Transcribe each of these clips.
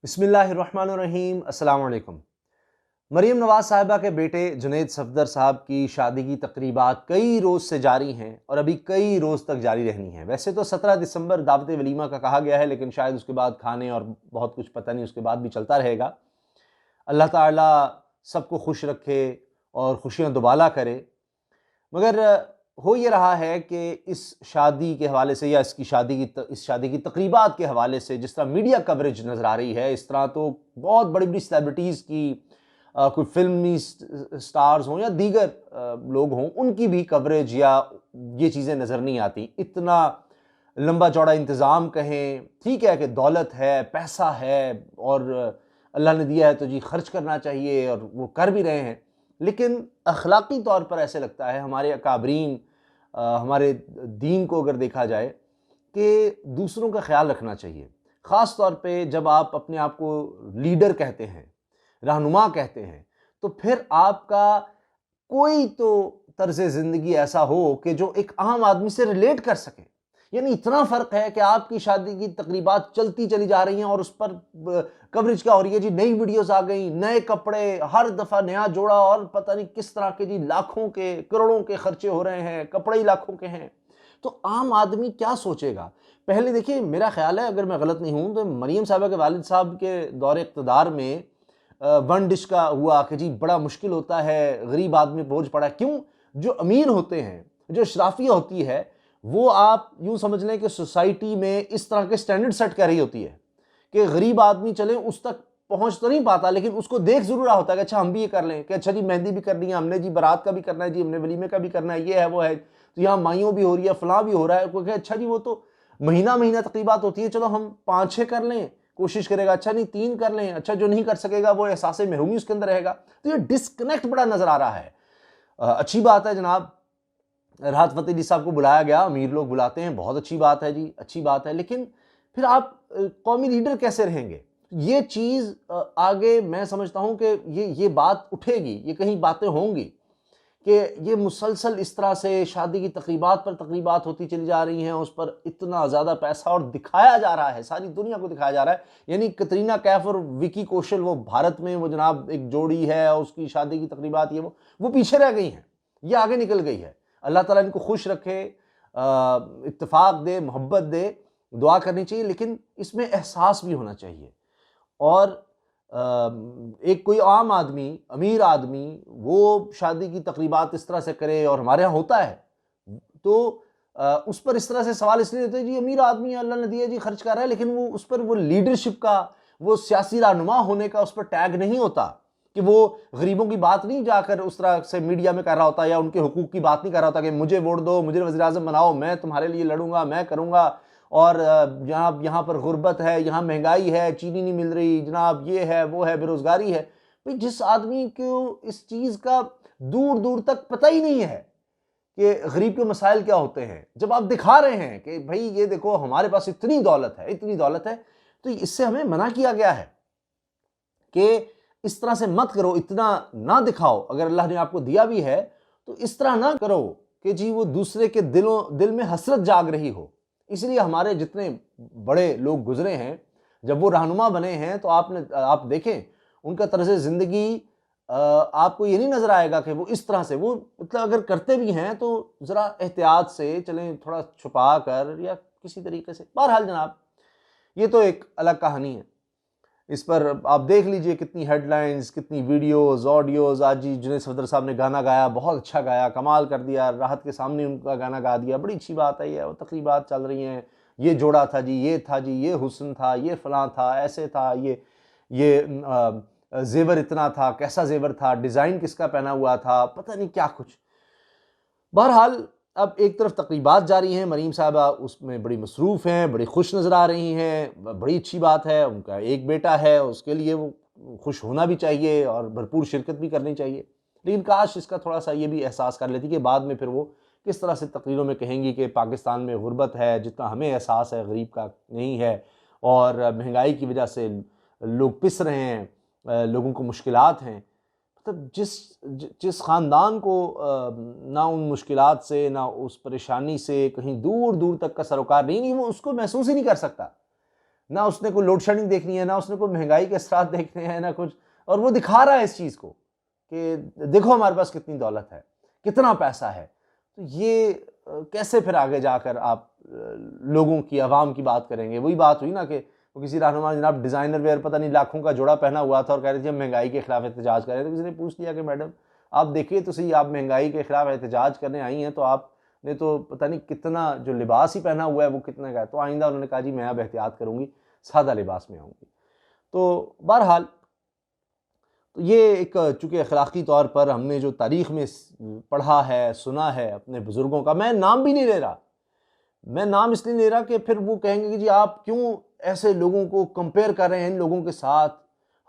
बिस्मिल्लाहिर्रहमानिर्रहीम अस्सलाम वालेकुम। मरीम नवाज़ साहिबा के बेटे जुनैद सफदर साहब की शादी की तकरीबात कई रोज़ से जारी हैं और अभी कई रोज़ तक जारी रहनी है। वैसे तो 17 दिसंबर दावत वलीमा का कहा गया है, लेकिन शायद उसके बाद खाने और बहुत कुछ पता नहीं उसके बाद भी चलता रहेगा। अल्लाह ताला सबको खुश रखे और खुशियाँ दुबाला करे। मगर हो ये रहा है कि इस शादी के हवाले से या इस शादी की तकरीबात के हवाले से जिस तरह मीडिया कवरेज नज़र आ रही है, इस तरह तो बहुत बड़ी बड़ी सेलिब्रिटीज़ की कोई फिल्मी स्टार्स हों या दीगर लोग हों, उनकी भी कवरेज या ये चीज़ें नज़र नहीं आती। इतना लंबा चौड़ा इंतज़ाम कहें, ठीक है कि दौलत है, पैसा है और अल्लाह ने दिया है तो जी खर्च करना चाहिए और वो कर भी रहे हैं। लेकिन अखलाकी तौर पर ऐसे लगता है हमारे अकाबरीन, हमारे दीन को अगर देखा जाए कि दूसरों का ख्याल रखना चाहिए। ख़ास तौर पे जब आप अपने आप को लीडर कहते हैं, रहनुमा कहते हैं, तो फिर आपका कोई तो तर्ज़ ज़िंदगी ऐसा हो कि जो एक आम आदमी से रिलेट कर सके। यानी इतना फ़र्क है कि आपकी शादी की तकरीबात चलती चली जा रही हैं और उस पर कवरेज क्या हो रही है जी, नई वीडियोस आ गई, नए कपड़े, हर दफ़ा नया जोड़ा और पता नहीं किस तरह के जी लाखों के करोड़ों के खर्चे हो रहे हैं, कपड़े ही लाखों के हैं। तो आम आदमी क्या सोचेगा? पहले देखिए, मेरा ख़्याल है अगर मैं गलत नहीं हूँ तो मरियम साहिबा के वालिद साहब के दौर इक़्तिदार में वन डिश का हुआ कि जी बड़ा मुश्किल होता है, गरीब आदमी बोझ पड़ा। क्यों? जो अमीर होते हैं, जो अशराफिया होती है, वो आप यूँ समझ लें कि सोसाइटी में इस तरह के स्टैंडर्ड सेट कर रही होती है कि गरीब आदमी चले उस तक पहुँच तो नहीं पाता, लेकिन उसको देख ज़रूर रहा होता है कि अच्छा हम भी ये कर लें, कि अच्छा जी मेहंदी भी करनी है हमने, जी बारात का भी करना है, जी हमने वलीमे का भी करना है, ये है वो है, तो यहाँ माइयों भी हो रही है, फलां भी हो रहा है। कोई कहे अच्छा जी वो तो महीना महीना तकरीबात होती है, चलो हम 5-6 कर लें, कोशिश करेगा, अच्छा नहीं 3 कर लें, अच्छा जो नहीं कर सकेगा वो एहसास महरूमी उसके अंदर रहेगा। तो ये डिस्कनेक्ट बड़ा नज़र आ रहा है। अच्छी बात है जनाब, राहत फ़तेह अली साहब को बुलाया गया, अमीर लोग बुलाते हैं, बहुत अच्छी बात है जी, अच्छी बात है। लेकिन फिर आप कौमी लीडर कैसे रहेंगे? ये चीज़ आगे मैं समझता हूँ कि ये बात उठेगी, ये कहीं बातें होंगी कि ये मुसलसल इस तरह से शादी की तकरीबात पर तकरीबात होती चली जा रही हैं, उस पर इतना ज़्यादा पैसा और दिखाया जा रहा है, सारी दुनिया को दिखाया जा रहा है। यानी कतरीना कैफ और विकी कौशल वो भारत में वो जनाब एक जोड़ी है, उसकी शादी की तकरीबात ये वो पीछे रह गई हैं, ये आगे निकल गई है। अल्लाह ताला इनको खुश रखे, इत्तेफाक दे, मोहब्बत दे, दुआ करनी चाहिए, लेकिन इसमें एहसास भी होना चाहिए। और एक कोई आम आदमी, अमीर आदमी वो शादी की तकरीबात इस तरह से करे और हमारे यहाँ होता है, तो उस पर इस तरह से सवाल इसलिए होते हैं जी अमीर आदमी है, अल्लाह ने दिया जी खर्च कर रहा है, लेकिन वो उस पर वो लीडरशिप का, वो सियासी रहनुमा होने का उस पर टैग नहीं होता कि वो गरीबों की बात नहीं जाकर उस तरह से मीडिया में कर रहा होता या उनके हुकूक की बात नहीं कर रहा होता कि मुझे वोट दो, मुझे वज़ीर आज़म बनाओ, मैं तुम्हारे लिए लड़ूंगा, मैं करूँगा। और जनाब यहाँ पर गुर्बत है, यहाँ महंगाई है, चीनी नहीं मिल रही, जनाब ये है वो है, बेरोज़गारी है। भाई जिस आदमी को इस चीज़ का दूर दूर तक पता ही नहीं है कि गरीब के मसाइल क्या होते हैं, जब आप दिखा रहे हैं कि भाई ये देखो हमारे पास इतनी दौलत है, इतनी दौलत है, तो इससे हमें मना किया गया है कि इस तरह से मत करो, इतना ना दिखाओ। अगर अल्लाह ने आपको दिया भी है तो इस तरह ना करो कि जी वो दूसरे के दिल में हसरत जाग रही हो। इसलिए हमारे जितने बड़े लोग गुजरे हैं, जब वो रहनुमा बने हैं, तो आप देखें उनका तर्ज ज़िंदगी, आपको ये नहीं नज़र आएगा कि वो इस तरह से, वो मतलब अगर करते भी हैं तो ज़रा एहतियात से चलें, थोड़ा छुपा कर या किसी तरीके से। बहरहाल जनाब, ये तो एक अलग कहानी है। इस पर आप देख लीजिए कितनी हेडलाइंस, कितनी वीडियोस, ऑडियोज। आज जी जुनैद सफदर साहब ने गाना गाया, बहुत अच्छा गाया, कमाल कर दिया, राहत के सामने उनका गाना गा दिया, बड़ी अच्छी बात है। ये वो तकरीबात चल रही हैं, ये जोड़ा था जी, ये था जी, ये हुस्न था, ये फलां था, ऐसे था, ये जेवर इतना था, कैसा जेवर था, डिज़ाइन किसका पहना हुआ था, पता नहीं क्या कुछ। बहरहाल अब एक तरफ तकरीबात जारी हैं, मरीम साहबा उसमें बड़ी मसरूफ़ हैं, बड़ी खुश नज़र आ रही हैं, बड़ी अच्छी बात है। उनका एक बेटा है, उसके लिए वो खुश होना भी चाहिए और भरपूर शिरकत भी करनी चाहिए। लेकिन काश इसका थोड़ा सा ये भी एहसास कर लेती कि बाद में फिर वो किस तरह से तकरीरों में कहेंगी कि पाकिस्तान में गुर्बत है, जितना हमें एहसास है गरीब का नहीं है, और महंगाई की वजह से लोग पिस रहे हैं, लोगों को मुश्किलात हैं। मतलब जिस ख़ानदान को ना उन मुश्किलात से, ना उस परेशानी से कहीं दूर दूर तक का सरोकार नहीं, वो उसको महसूस ही नहीं कर सकता। ना उसने कोई लोड शेडिंग देखनी है, ना उसने कोई महंगाई के असरात देखने हैं, ना कुछ। और वो दिखा रहा है इस चीज़ को कि देखो हमारे पास कितनी दौलत है, कितना पैसा है। तो ये कैसे फिर आगे जाकर आप लोगों की, आवाम की बात करेंगे। वही बात हुई ना कि वो किसी रहनुमा जनाब डिज़ाइनर वेयर पता नहीं लाखों का जोड़ा पहना हुआ था और कह रहे थे हम महंगाई के खिलाफ एहतजाज कर रहे थे। तो किसी ने पूछ लिया कि मैडम आप देखिए तो सही, आप महंगाई के खिलाफ एहतजाज करने आई हैं, तो आपने तो पता नहीं कितना जो लिबास ही पहना हुआ है वो कितने का है। तो आइंदा उन्होंने कहा जी मैं अब एहतियात करूँगी, सादा लिबास में आऊँगी। तो बहरहाल तो ये एक चूँकि अखलाक़ी तौर पर हमने जो तारीख़ में पढ़ा है, सुना है अपने बुज़ुर्गों का, मैं नाम भी नहीं ले रहा, मैं नाम इसलिए ले रहा कि फिर वो कहेंगे कि जी आप क्यों ऐसे लोगों को कंपेयर कर रहे हैं इन लोगों के साथ,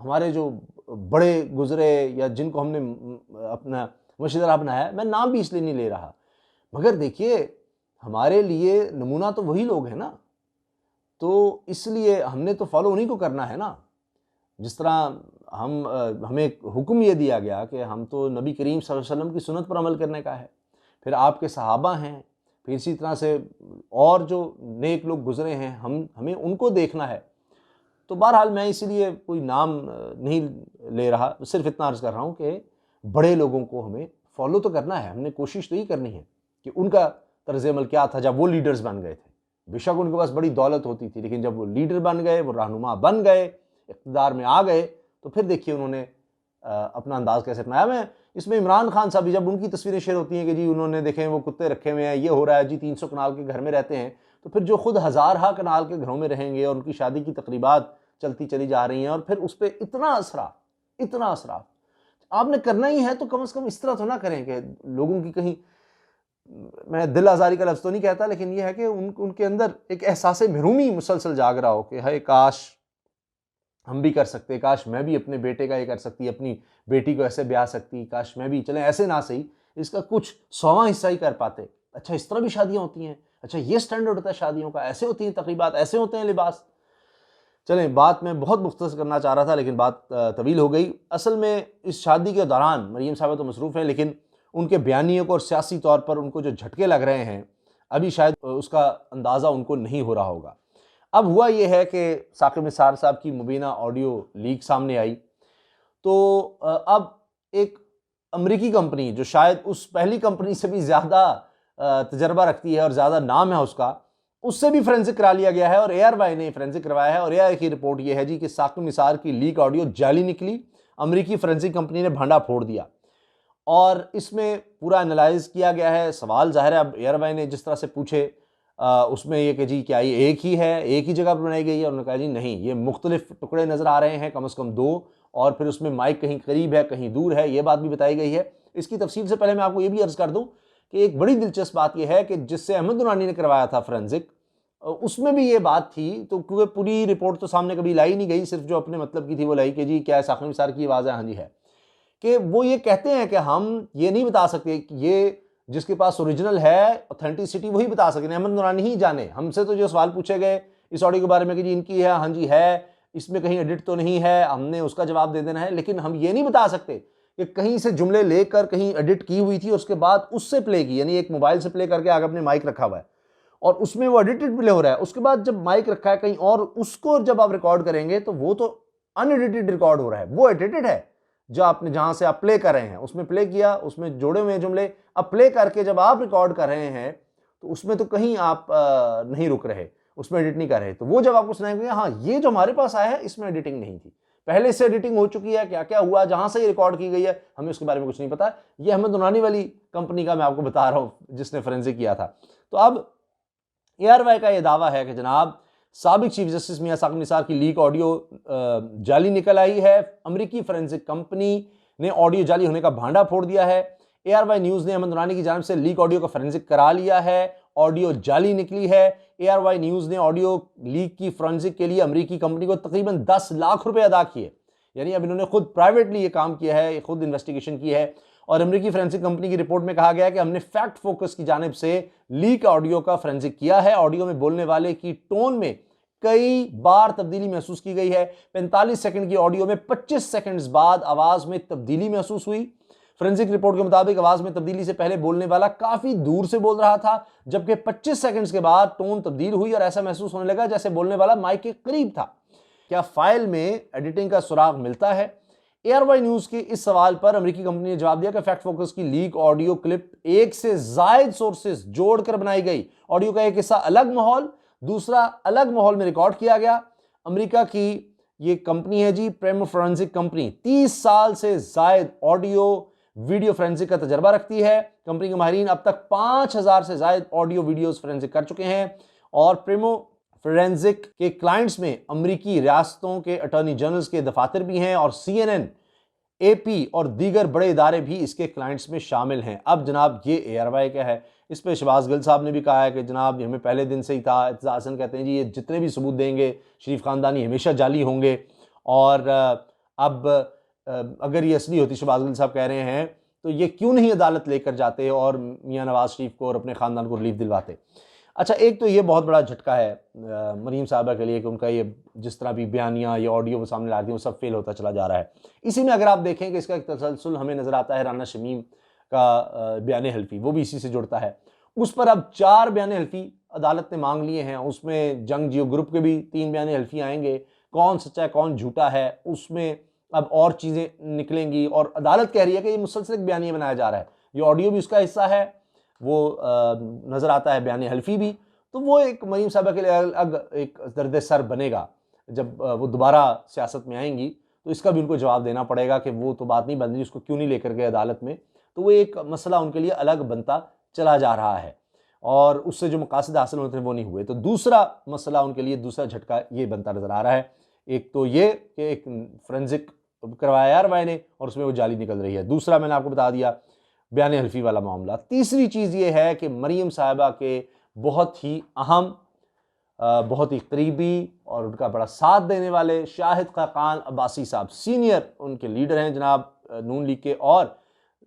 हमारे जो बड़े गुजरे या जिनको हमने अपना मुशीरा बनाया। मैं नाम भी इसलिए नहीं ले रहा, मगर देखिए हमारे लिए नमूना तो वही लोग हैं ना, तो इसलिए हमने तो फॉलो उन्हीं को करना है ना। जिस तरह हमें हुक्म ये दिया गया कि हम तो नबी करीम सल्लल्लाहु अलैहि वसल्लम की सुन्नत पर अमल करने का है, फिर आपके सहाबा हैं, फिर इसी तरह से और जो नेक लोग गुजरे हैं हमें उनको देखना है। तो बहरहाल मैं इसीलिए कोई नाम नहीं ले रहा, सिर्फ इतना अर्ज़ कर रहा हूँ कि बड़े लोगों को हमें फॉलो तो करना है, हमने कोशिश तो ही करनी है कि उनका तर्ज़ अमल क्या था जब वो लीडर्स बन गए थे। बेशक उनके पास बड़ी दौलत होती थी, लेकिन जब वो लीडर बन गए, वो रहनुमा बन गए, इक़्तिदार में आ गए, तो फिर देखिए उन्होंने अपना अंदाज़ कैसे अपनाया। मैं इसमें इमरान खान साहब भी जब उनकी तस्वीरें शेयर होती हैं कि जी उन्होंने देखें वो कुत्ते रखे हुए हैं, ये हो रहा है जी, 300 कनाल के घर में रहते हैं, तो फिर जो खुद हज़ार कनाल के घरों में रहेंगे और उनकी शादी की तकरीबात चलती चली जा रही हैं और फिर उस पर इतना असराफ आपने करना ही है, तो कम से कम इस तरह तो ना करें कि लोगों की कहीं, मैं दिल आज़ारी का लफ्ज़ तो नहीं कहता, लेकिन यह है कि उनके अंदर एक एहसास महरूमी मुसलसल जाग रहा हो कि हाय काश हम भी कर सकते, काश मैं भी अपने बेटे का ये कर सकती, अपनी बेटी को ऐसे ब्याह सकती, काश मैं भी, चलें ऐसे ना सही, इसका कुछ 100वां हिस्सा ही कर पाते। अच्छा इस तरह भी शादियाँ होती हैं, अच्छा ये स्टैंडर्ड होता है शादियों का, ऐसे होती हैं तकरीबात, ऐसे होते हैं लिबास। चलें बात मैं बहुत मुख्तसर करना चाह रहा था, लेकिन बात तवील हो गई। असल में इस शादी के दौरान मरीम साहब तो मसरूफ़ हैं, लेकिन उनके बयानियों को और सियासी तौर पर उनको जो झटके लग रहे हैं, अभी शायद उसका अंदाज़ा उनको नहीं हो रहा होगा। अब हुआ ये है कि साकिब निसार साहब की मुबीना ऑडियो लीक सामने आई, तो अब एक अमरीकी कंपनी जो शायद उस पहली कंपनी से भी ज़्यादा तजर्बा रखती है और ज़्यादा नाम है उसका, उससे भी फोरेंसिक करा लिया गया है और ARY ने फोरेंसिक करवाया है। और ARY की रिपोर्ट ये है जी कि साकिब निसार की लीक ऑडियो जाली निकली, अमरीकी फोरेंसिक कंपनी ने भांडा फोड़ दिया और इसमें पूरा एनालाइज किया गया है। सवाल ज़ाहिर है अब ARY ने जिस तरह से पूछे उसमें ये कि जी क्या ये एक ही है, एक ही जगह पर बनाई गई है, और उन्होंने कहा जी नहीं, ये मुख्तलिफ टुकड़े नज़र आ रहे हैं, कम से कम 2, और फिर उसमें माइक कहीं करीब है कहीं दूर है, ये बात भी बताई गई है। इसकी तफसील से पहले मैं आपको ये भी अर्ज़ कर दूँ कि एक बड़ी दिलचस्प बात यह है कि जिससे अहमद दुरानी ने करवाया था फोरेंसिक, उसमें भी ये बात थी, तो क्योंकि पूरी रिपोर्ट तो सामने कभी लाई नहीं गई, सिर्फ जो अपने मतलब की थी वो लाई कि जी क्या साकिब निसार की आवाज़ है, हाँ जी है, कि वो ये कहते हैं कि हम ये नहीं बता सकते कि ये जिसके पास ओरिजिनल है, ऑथेंटिसिटी वही बता सकें, अहमद दुरानी ही जाने। हमसे तो जो सवाल पूछे गए इस ऑडियो के बारे में कि जी इनकी है, हाँ जी है, इसमें कहीं एडिट तो नहीं है, हमने उसका जवाब दे देना है, लेकिन हम ये नहीं बता सकते कि कहीं से जुमले लेकर कहीं एडिट की हुई थी, उसके बाद उससे प्ले की, यानी एक मोबाइल से प्ले करके आगे अपने माइक रखा हुआ है और उसमें वो एडिटेड प्ले हो रहा है, उसके बाद जब माइक रखा है कहीं और, उसको जब आप रिकॉर्ड करेंगे तो वो तो अनएडिटेड रिकॉर्ड हो रहा है, वो एडिटेड है। जो आपने जहां से आप प्ले कर रहे हैं उसमें प्ले किया, उसमें जोड़े हुए जुमले, अब प्ले करके जब आप रिकॉर्ड कर रहे हैं तो उसमें तो कहीं आप नहीं रुक रहे, उसमें एडिट नहीं कर रहे, तो वो जब आपको सुनाएंगे हाँ ये जो हमारे पास आया है इसमें एडिटिंग नहीं थी, पहले से एडिटिंग हो चुकी है, क्या क्या हुआ, जहां से ये रिकॉर्ड की गई है हमें उसके बारे में कुछ नहीं पता। ये अहमद दुरानी वाली कंपनी का मैं आपको बता रहा हूं जिसने फोरेंसिक किया था। तो अब ARY का यह दावा है कि जनाब साबिक चीफ जस्टिस मियां साकिब निसार की लीक ऑडियो जाली निकल आई है, अमेरिकी फोरेंसिक कंपनी ने ऑडियो जाली होने का भांडा फोड़ दिया है। ARY न्यूज़ ने अहमद दुरानी की जानिब से लीक ऑडियो का फोरेंसिक करा लिया है, ऑडियो जाली निकली है। ARY न्यूज़ ने ऑडियो लीक की फोरेंसिक के लिए अमेरिकी कंपनी को तकरीबन 10 लाख रुपए अदा किए, यानी अब इन्होंने खुद प्राइवेटली ये काम किया है, खुद इन्वेस्टिगेशन की है। और अमेरिकी फोरेंसिक कंपनी की रिपोर्ट में कहा गया कि हमने फैक्ट फोकस की जानिब से लीक ऑडियो का फोरेंसिक किया है। ऑडियो में बोलने वाले की टोन में कई बार तब्दीली महसूस की गई है। 45 सेकंड की ऑडियो में 25 सेकंड्स बाद आवाज में तब्दीली महसूस हुई। फोरेंसिक रिपोर्ट के मुताबिक आवाज में तब्दीली से पहले बोलने वाला काफी दूर से बोल रहा था, जबकि 25 सेकंड्स के बाद टोन तब्दील हुई और ऐसा महसूस होने लगा जैसे बोलने वाला माइक के करीब था। क्या फाइल में एडिटिंग का सुराग मिलता है? एआरवाई न्यूज के इस सवाल पर अमेरिकी कंपनी ने जवाब दिया कि फैक्ट फोकस की लीक ऑडियो क्लिप एक से जायद सोर्सेज जोड़कर बनाई गई। ऑडियो का एक हिस्सा अलग माहौल, दूसरा अलग माहौल में रिकॉर्ड किया गया। अमेरिका की ये कंपनी है जी, प्रेमो फोरेंसिक कंपनी, 30 साल से जायद ऑडियो वीडियो फोरेंसिक का तजर्बा रखती है। कंपनी के माहिरीन अब तक 5000 से जायद ऑडियो वीडियोस फोरेंसिक कर चुके हैं और प्रेमो फोरेंसिक के क्लाइंट्स में अमेरिकी रियासतों के अटॉर्नी जनरल्स के दफातर भी हैं और CNN, AP और दीगर बड़े इदारे भी इसके क्लाइंट्स में शामिल हैं। अब जनाब ये एआरवाई क्या है, इस पर शहबाज गिल साहब ने भी कहा है कि जनाब ये हमें पहले दिन से ही था। इत्तेज़ाज़ हसन कहते हैं जी ये जितने भी सबूत देंगे शरीफ खानदानी हमेशा जाली होंगे और अब अगर ये असली होती, शहबाज गिल साहब कह रहे हैं, तो ये क्यों नहीं अदालत लेकर जाते और मियाँ नवाज शरीफ को और अपने ख़ानदान को रिलीफ दिलवाते। अच्छा, एक तो ये बहुत बड़ा झटका है मरीम साहबा के लिए कि उनका ये जिस तरह भी बयानियाँ, ये ऑडियो वो सामने ला रही है वो सब फेल होता चला जा रहा है। इसी में अगर आप देखें कि इसका एक तसलसल हमें नज़र आता है, राना शमीम का बयान हल्फी वो भी इसी से जुड़ता है। उस पर अब 4 बयान हल्फी अदालत ने मांग लिए हैं। उसमें जंग जियो ग्रुप के भी 3 बयान हल्फी आएंगे, कौन सच्चा है कौन झूठा है उसमें अब और चीज़ें निकलेंगी और अदालत कह रही है कि ये मुसलसल एक बयानिया बनाया जा रहा है। ये ऑडियो भी उसका हिस्सा है, वो नज़र आता है बयान हल्फी भी। तो वो एक मरीम साहबा के लिए अलग एक दर्द सर बनेगा जब वो दोबारा सियासत में आएंगी, तो इसका भी उनको जवाब देना पड़ेगा कि वो तो बात नहीं बन रही, उसको क्यों नहीं लेकर गए अदालत में। तो वो एक मसला उनके लिए अलग बनता चला जा रहा है और उससे जो मकासद हासिल होते हैं वो नहीं हुए। तो दूसरा मसला उनके लिए, दूसरा झटका ये बनता नजर आ रहा है। एक तो ये कि एक फोरेंसिक करवाया एआरवाई ने और उसमें वो जाली निकल रही है। दूसरा मैंने आपको बता दिया बयान हल्फी वाला मामला। तीसरी चीज़ ये है कि मरीम साहिबा के बहुत ही अहम, बहुत ही करीबी और उनका बड़ा साथ देने वाले शाहिद खाकान अब्बासी साहब, सीनियर उनके लीडर हैं जनाब नून लीग के और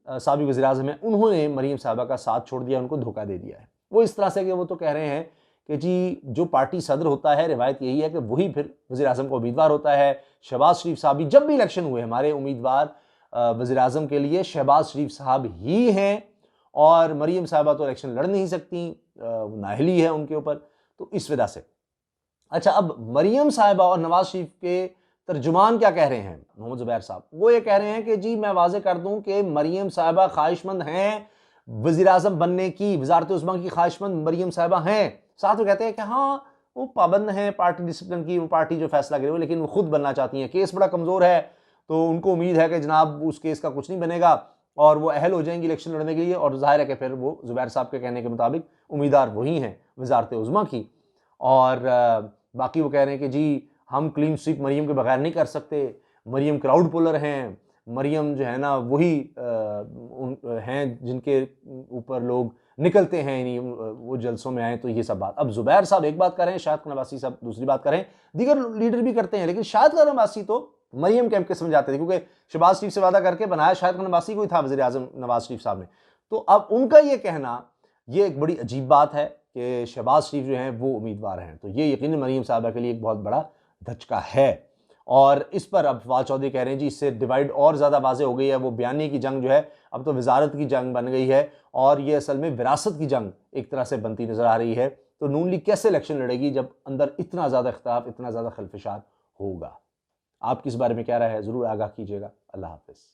साबिक़ वज़ीर-ए-आज़म हैं, उन्होंने मरीम साहिबा का साथ छोड़ दिया, उनको धोखा दे दिया है। वो इस तरह से कि वो तो कह रहे हैं कि जी जो पार्टी सदर होता है, रिवायत यही है कि वही फिर वज़ीर-ए-आज़म का उम्मीदवार होता है। शहबाज शरीफ साहब भी, जब भी इलेक्शन हुए हमारे उम्मीदवार वज़ीर-ए-आज़म के लिए शहबाज शरीफ साहब ही हैं और मरीम साहिबा तो इलेक्शन लड़ नहीं सकती, नाअहली है उनके ऊपर, तो इस वजह से। अच्छा, अब मरीम साहिबा और नवाज शरीफ के तर्जुमान क्या कह रहे हैं, मोहम्मद ज़ुबैर साहब, वो ये कह रहे हैं कि जी मैं वाज़े कर दूं कि मरीम साहिबा ख्वाहिशमंद हैं वज़ीर-ए-आज़म बनने की, वज़ारत उज़्मा की ख्वाहिशमंद मरीम साहिबा हैं। साथ में कहते हैं कि हाँ वो पाबंद हैं पार्टी डिसिप्लिन की, वो पार्टी जो फैसला करे वो, लेकिन वो खुद बनना चाहती हैं। केस बड़ा कमज़ोर है तो उनको उम्मीद है कि जनाब उस केस का कुछ नहीं बनेगा और वो अहल हो जाएंगी इलेक्शन लड़ने के लिए और ज़ाहिर है कि फिर वो ज़ुबैर साहब के कहने के मुताबिक उम्मीदवार वही हैं वज़ारत उज़्मा की। और बाकी वो कह रहे हैं कि जी हम क्लीन स्वीप मरीम के बगैर नहीं कर सकते, मरीम क्राउड पुलर हैं, मरीम जो है ना वही हैं जिनके ऊपर लोग निकलते हैं, नहीं वो जलसों में आए। तो ये सब बात, अब ज़ुबैर साहब एक बात कर रहे हैं, शाहिद खान अब्बासी साहब दूसरी बात कर रहे हैं, दीगर लीडर भी करते हैं, लेकिन शाहिद खान अब्बासी तो मरीम कैंप के समझाते थे क्योंकि शहबाज शरीफ से वादा करके बनाया शाहिद खान अब्बासी को ही था वज़ीर-ए-आज़म नवाज शरीफ साहब ने। तो अब उनका ये कहना ये एक बड़ी अजीब बात है कि शहबाज शरीफ जो हैं वो उम्मीदवार हैं, तो ये यकीनन मरीम साहबा के लिए एक बहुत बड़ा धचका है। और इस पर अब फवाद चौधरी कह रहे हैं जी इससे डिवाइड और ज़्यादा वाज़े हो गई है, वो बयानी की जंग जो है अब तो वजारत की जंग बन गई है और ये असल में विरासत की जंग एक तरह से बनती नज़र आ रही है। तो नून लीग कैसे इलेक्शन लड़ेगी जब अंदर इतना ज़्यादा इख्तिलाफ, इतना ज़्यादा खलफशार होगा। आपकी इस बारे में क्या राय है, ज़रूर आगाह कीजिएगा। अल्लाह हाफ़िज़।